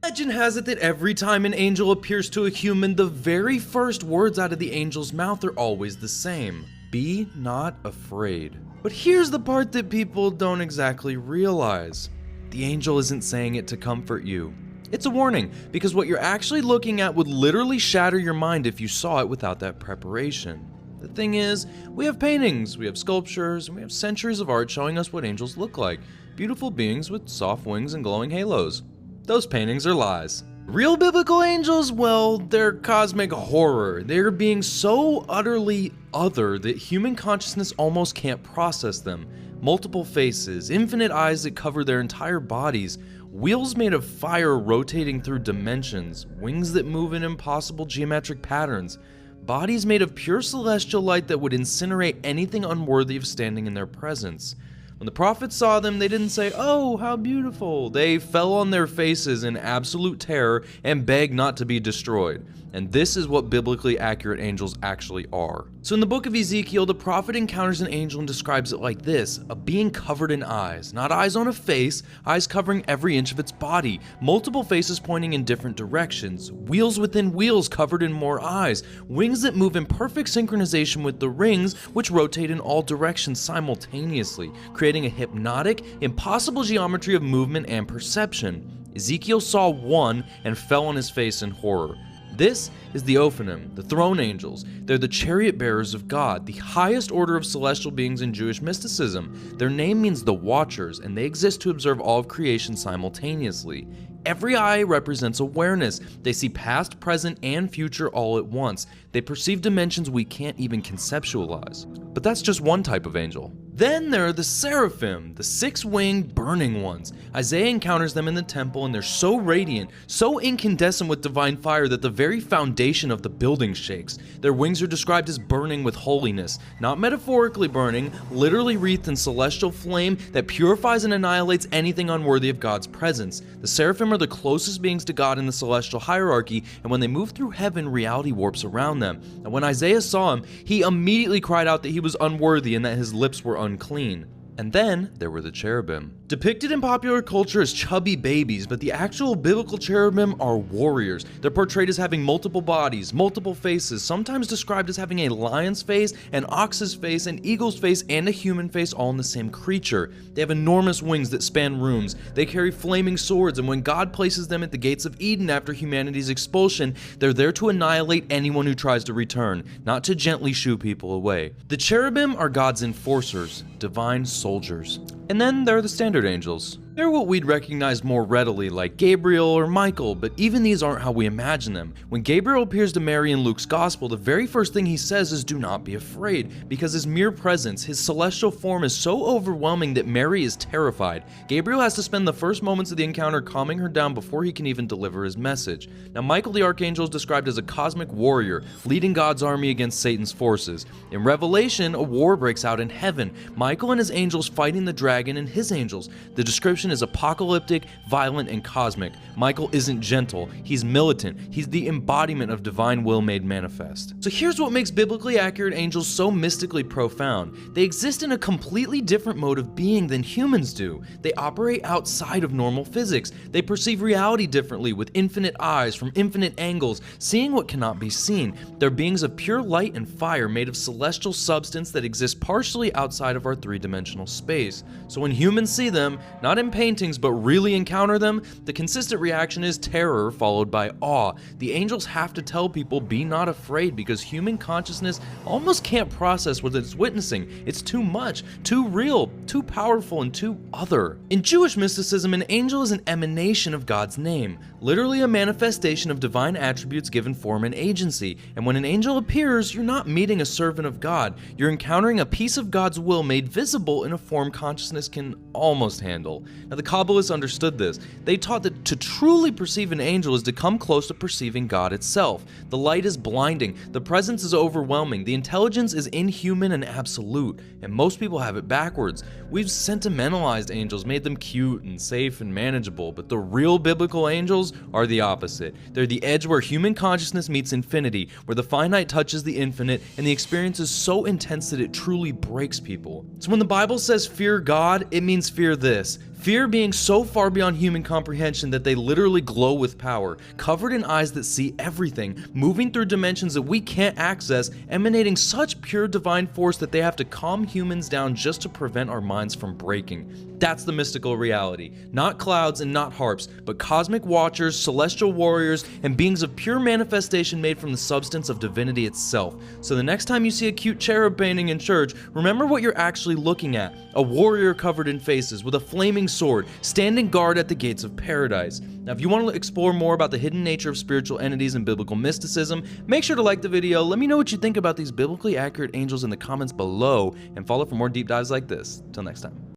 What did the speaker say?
Legend has it that every time an angel appears to a human, the very first words out of the angel's mouth are always the same. Be not afraid. But here's the part that people don't exactly realize. The angel isn't saying it to comfort you. It's a warning, because what you're actually looking at would literally shatter your mind if you saw it without that preparation. The thing is, we have paintings, we have sculptures, and we have centuries of art showing us what angels look like. Beautiful beings with soft wings and glowing halos. Those paintings are lies. Real biblical angels, well, they're cosmic horror. They're being so utterly other that human consciousness almost can't process them. Multiple faces, infinite eyes that cover their entire bodies, wheels made of fire rotating through dimensions, wings that move in impossible geometric patterns, bodies made of pure celestial light that would incinerate anything unworthy of standing in their presence. When the prophets saw them, they didn't say, "Oh, how beautiful." They fell on their faces in absolute terror and begged not to be destroyed. And this is what biblically accurate angels actually are. So in the book of Ezekiel, the prophet encounters an angel and describes it like this: a being covered in eyes. Not eyes on a face, eyes covering every inch of its body. Multiple faces pointing in different directions. Wheels within wheels covered in more eyes. Wings that move in perfect synchronization with the rings, which rotate in all directions simultaneously, creating a hypnotic, impossible geometry of movement and perception. Ezekiel saw one and fell on his face in horror. This is the Ophanim, the throne angels. They're the chariot bearers of God, the highest order of celestial beings in Jewish mysticism. Their name means the Watchers, and they exist to observe all of creation simultaneously. Every eye represents awareness. They see past, present, and future all at once. They perceive dimensions we can't even conceptualize. But that's just one type of angel. Then there are the seraphim, the six-winged burning ones. Isaiah encounters them in the temple, and they're so radiant, so incandescent with divine fire that the very foundation of the building shakes. Their wings are described as burning with holiness, not metaphorically burning, literally wreathed in celestial flame that purifies and annihilates anything unworthy of God's presence. The seraphim are the closest beings to God in the celestial hierarchy, and when they move through heaven, reality warps around them. And when Isaiah saw him, he immediately cried out that he was unworthy and that his lips were unclean. And then there were the cherubim. Depicted in popular culture as chubby babies, but the actual biblical cherubim are warriors. They're portrayed as having multiple bodies, multiple faces, sometimes described as having a lion's face, an ox's face, an eagle's face, and a human face all in the same creature. They have enormous wings that span rooms. They carry flaming swords, and when God places them at the gates of Eden after humanity's expulsion, they're there to annihilate anyone who tries to return, not to gently shoo people away. The cherubim are God's enforcers, divine soldiers. And then there are the standard angels. They're what we'd recognize more readily, like Gabriel or Michael, but even these aren't how we imagine them. When Gabriel appears to Mary in Luke's gospel, the very first thing he says is, "Do not be afraid," because his mere presence, his celestial form, is so overwhelming that Mary is terrified. Gabriel has to spend the first moments of the encounter calming her down before he can even deliver his message. Now, Michael the archangel is described as a cosmic warrior, leading God's army against Satan's forces. In Revelation, a war breaks out in heaven. Michael and his angels fighting the dragon and his angels. The description is apocalyptic, violent, and cosmic. Michael isn't gentle, he's militant. He's the embodiment of divine will made manifest. So here's what makes biblically accurate angels so mystically profound. They exist in a completely different mode of being than humans do. They operate outside of normal physics. They perceive reality differently, with infinite eyes from infinite angles, seeing what cannot be seen. They're beings of pure light and fire made of celestial substance that exists partially outside of our three-dimensional space. So when humans see them, not in paintings but really encounter them, the consistent reaction is terror followed by awe. The angels have to tell people, be not afraid, because human consciousness almost can't process what it's witnessing. It's too much, too real, too powerful, and too other. In Jewish mysticism, an angel is an emanation of God's name, literally a manifestation of divine attributes given form and agency. And when an angel appears, you're not meeting a servant of God. You're encountering a piece of God's will made visible in a form consciousness can almost handle. Now, the Kabbalists understood this. They taught that to truly perceive an angel is to come close to perceiving God itself. The light is blinding, the presence is overwhelming, the intelligence is inhuman and absolute, and most people have it backwards. We've sentimentalized angels, made them cute and safe and manageable, but the real biblical angels are the opposite. They're the edge where human consciousness meets infinity, where the finite touches the infinite, and the experience is so intense that it truly breaks people. So when the Bible says fear God, it means fear this. Fear being so far beyond human comprehension that they literally glow with power, covered in eyes that see everything, moving through dimensions that we can't access, emanating such pure divine force that they have to calm humans down just to prevent our minds from breaking. That's the mystical reality. Not clouds and not harps, but cosmic watchers, celestial warriors, and beings of pure manifestation made from the substance of divinity itself. So the next time you see a cute cherub painting in church, remember what you're actually looking at. A warrior covered in faces, with a flaming sword, standing guard at the gates of paradise. Now, if you want to explore more about the hidden nature of spiritual entities and biblical mysticism, make sure to like the video, let me know what you think about these biblically accurate angels in the comments below, and follow for more deep dives like this. Till next time.